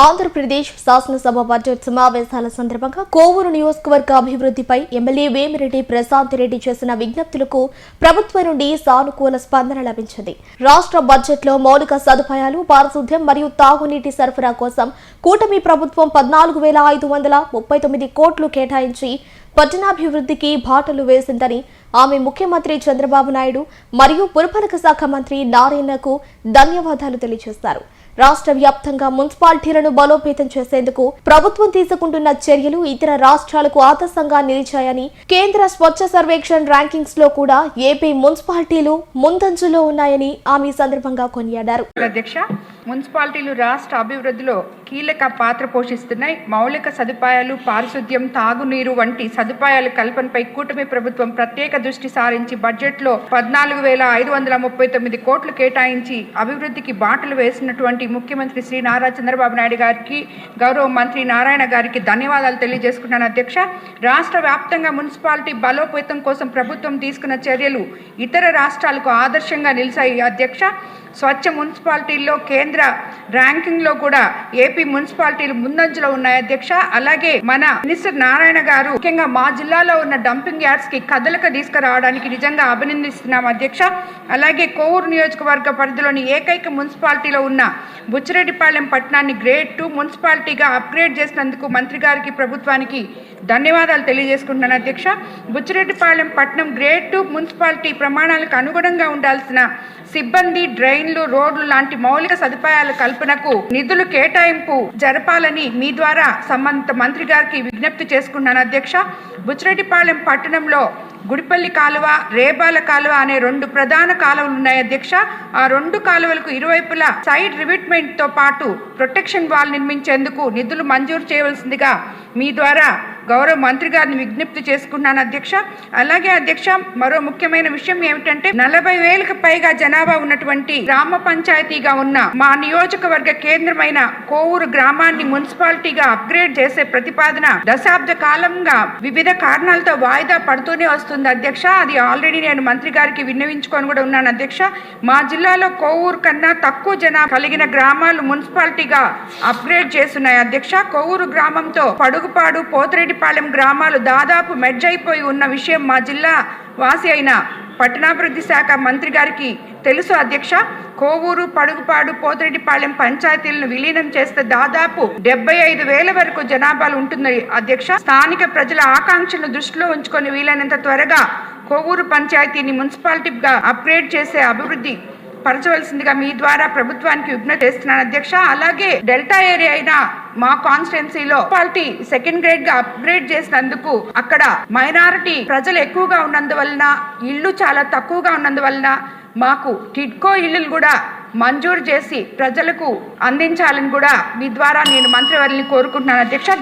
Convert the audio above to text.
ఆంధ్రప్రదేశ్ శాసనసభ బడ్జెట్ సమావేశాల సందర్భంగా కోవూరు నియోజకవర్గ అభివృద్ధిపై ఎమ్మెల్యే వేమిరెడ్డి ప్రశాంత్ రెడ్డి చేసిన విజ్ఞప్తులకు ప్రభుత్వం నుండి సానుకూల స్పందన లభించింది. రాష్ట్ర బడ్జెట్లో మౌలిక సదుపాయాలు, పారిశుద్ధ్యం మరియు తాగునీటి సరఫరా కోసం కూటమి ప్రభుత్వం 14,539 కోట్లు కేటాయించి పట్టణాభివృద్ధికి బాటలు వేసిందని ఆమె ముఖ్యమంత్రి చంద్రబాబు నాయుడు మరియు పురపాలక శాఖ మంత్రి నారాయణకు ధన్యవాదాలు తెలియజేశారు. రాష్ట్ర వ్యాప్తంగా మున్సిపాలిటీలను బలోపేతం చేసేందుకు ప్రభుత్వం తీసుకుంటున్న చర్యలు ఇతర రాష్ట్రాలకు ఆదర్శంగా నిలిచాయని, కేంద్ర స్వచ్ఛ సర్వేక్షణ్ ర్యాంకింగ్స్ లో కూడా ఏపీ మున్సిపాలిటీలు ముందంజలో ఉన్నాయని ఆమె సందర్భంగా కొనియాడారు. మున్సిపాలిటీలు రాష్ట్ర అభివృద్ధిలో కీలక పాత్ర పోషిస్తున్నాయి. మౌలిక సదుపాయాలు, పారిశుద్ధ్యం, తాగునీరు వంటి సదుపాయాల కల్పనపై కూటమి ప్రభుత్వం ప్రత్యేక దృష్టి సారించి బడ్జెట్లో 14,539 కోట్లు కేటాయించి అభివృద్ధికి బాటలు వేసినటువంటి ముఖ్యమంత్రి శ్రీ నారా చంద్రబాబు నాయుడు గారికి, గౌరవ మంత్రి నారాయణ గారికి ధన్యవాదాలు తెలియజేసుకున్నాను అధ్యక్ష. రాష్ట్ర వ్యాప్తంగా మున్సిపాలిటీ బలోపేతం కోసం ప్రభుత్వం తీసుకున్న చర్యలు ఇతర రాష్ట్రాలకు ఆదర్శంగా నిలిచాయి అధ్యక్ష. స్వచ్ఛ మున్సిపాలిటీల్లో కేంద్ర ర్యాంకింగ్లో కూడా ఏపీ మున్సిపాలిటీలు ముందంజలో ఉన్నాయి అధ్యక్ష. అలాగే మన మినిస్టర్ నారాయణ గారు ముఖ్యంగా మా జిల్లాలో ఉన్న డంపింగ్ యార్డ్స్ కి కదలిక తీసుకురావడానికి నిజంగా అభినందిస్తున్నాం అధ్యక్ష. అలాగే కోవూరు నియోజకవర్గ పరిధిలోని ఏకైక మున్సిపాలిటీలో ఉన్న బుచ్చిరెడ్డిపాలెం పట్టణాన్ని గ్రేడ్ 2 మున్సిపాలిటీగా అప్గ్రేడ్ చేసినందుకు మంత్రి గారికి, ప్రభుత్వానికి ధన్యవాదాలు తెలియజేసుకుంటున్నాను అధ్యక్ష. బుచ్చిరెడ్డిపాలెం పట్టణం గ్రేడ్ 2 మున్సిపాలిటీ ప్రమాణాలకు అనుగుణంగా ఉండాల్సిన సిబ్బంది, డ్రైన్లు, రోడ్లు లాంటి మౌలిక సదుపాయాల కల్పనకు నిధులు కేటాయింపు జరపాలని మీ ద్వారా సంబంధిత మంత్రి గారికి విజ్ఞప్తి చేసుకున్నాను అధ్యక్ష. బుచ్చిరెడ్డిపాలెం పట్టణంలో గుడిపల్లి కాలువ, రేబాల కాలువ అనే 2 ప్రధాన కాలువలు ఉన్నాయి అధ్యక్ష. ఆ 2 కాలువలకు ఇరువైపులా సైడ్ రివిట్మెంట్ తో పాటు ప్రొటెక్షన్ వాల్ నిర్మించేందుకు నిధులు మంజూరు చేయవలసిందిగా మీ ద్వారా గౌరవ మంత్రి గారిని విజ్ఞప్తి చేసుకున్నాను అధ్యక్ష. అలాగే అధ్యక్ష, మరో ముఖ్యమైన విషయం ఏమిటంటే 40,000కు పైగా జనాభా ఉన్నటువంటి గ్రామ పంచాయతీగా ఉన్న మా నియోజకవర్గ కేంద్రమైన కోవూరు గ్రామాన్ని మున్సిపాలిటీగా అప్గ్రేడ్ చేసే ప్రతిపాదన దశాబ్ద కాలంగా వివిధ కారణాలతో వాయిదా పడుతూనే వస్తుంది అధ్యక్ష. అది ఆల్రెడీ నేను మంత్రి గారికి విన్నవించుకొని కూడా ఉన్నాను అధ్యక్ష. మా జిల్లాలో కోవూరు కన్నా తక్కువ జనాభా కలిగిన గ్రామాలు మున్సిపాలిటీగా అప్గ్రేడ్ చేస్తున్నాయి అధ్యక్ష. కోవూరు గ్రామంతో పడుగుపాడు, పోతిరెడ్డిపాలెం గ్రామాలు దాదాపు మెర్జ్ అయిపోయి ఉన్న విషయం మా జిల్లా వాసి అయిన పట్టణాభివృద్ధి శాఖ మంత్రి గారికి తెలుసు అధ్యక్ష. కోవూరు, పడుగుపాడు, పోతిరెడ్డిపాలెం పంచాయతీలను విలీనం చేస్తే దాదాపు 75,000 వరకు జనాభాలు ఉంటుంది అధ్యక్ష. స్థానిక ప్రజల ఆకాంక్షలను దృష్టిలో ఉంచుకొని వీలైనంత త్వరగా కోవూరు పంచాయతీని మున్సిపాలిటీగా అప్గ్రేడ్ చేసే అభివృద్ధి పరచవలసిందిగా మీ ద్వారా ప్రభుత్వానికి విజ్ఞప్తి చేస్తున్నాను అధ్యక్ష. అలాగే డెల్టా ఏరియా అయిన మా కాన్స్టిట్యున్సీలో మున్సిపాలిటీ సెకండ్ గ్రేడ్ గా అప్గ్రేడ్ చేసినందుకు అక్కడ మైనారిటీ ప్రజలు ఎక్కువగా ఉన్నందువలన, ఇళ్ళు చాలా తక్కువగా ఉన్నందువలన మాకు టిడ్కో ఇళ్ళు కూడా మంజూరు చేసి ప్రజలకు అందించాలని కూడా మీ ద్వారా నేను మంత్రివర్యుని కోరుకుంటున్నాను అధ్యక్ష.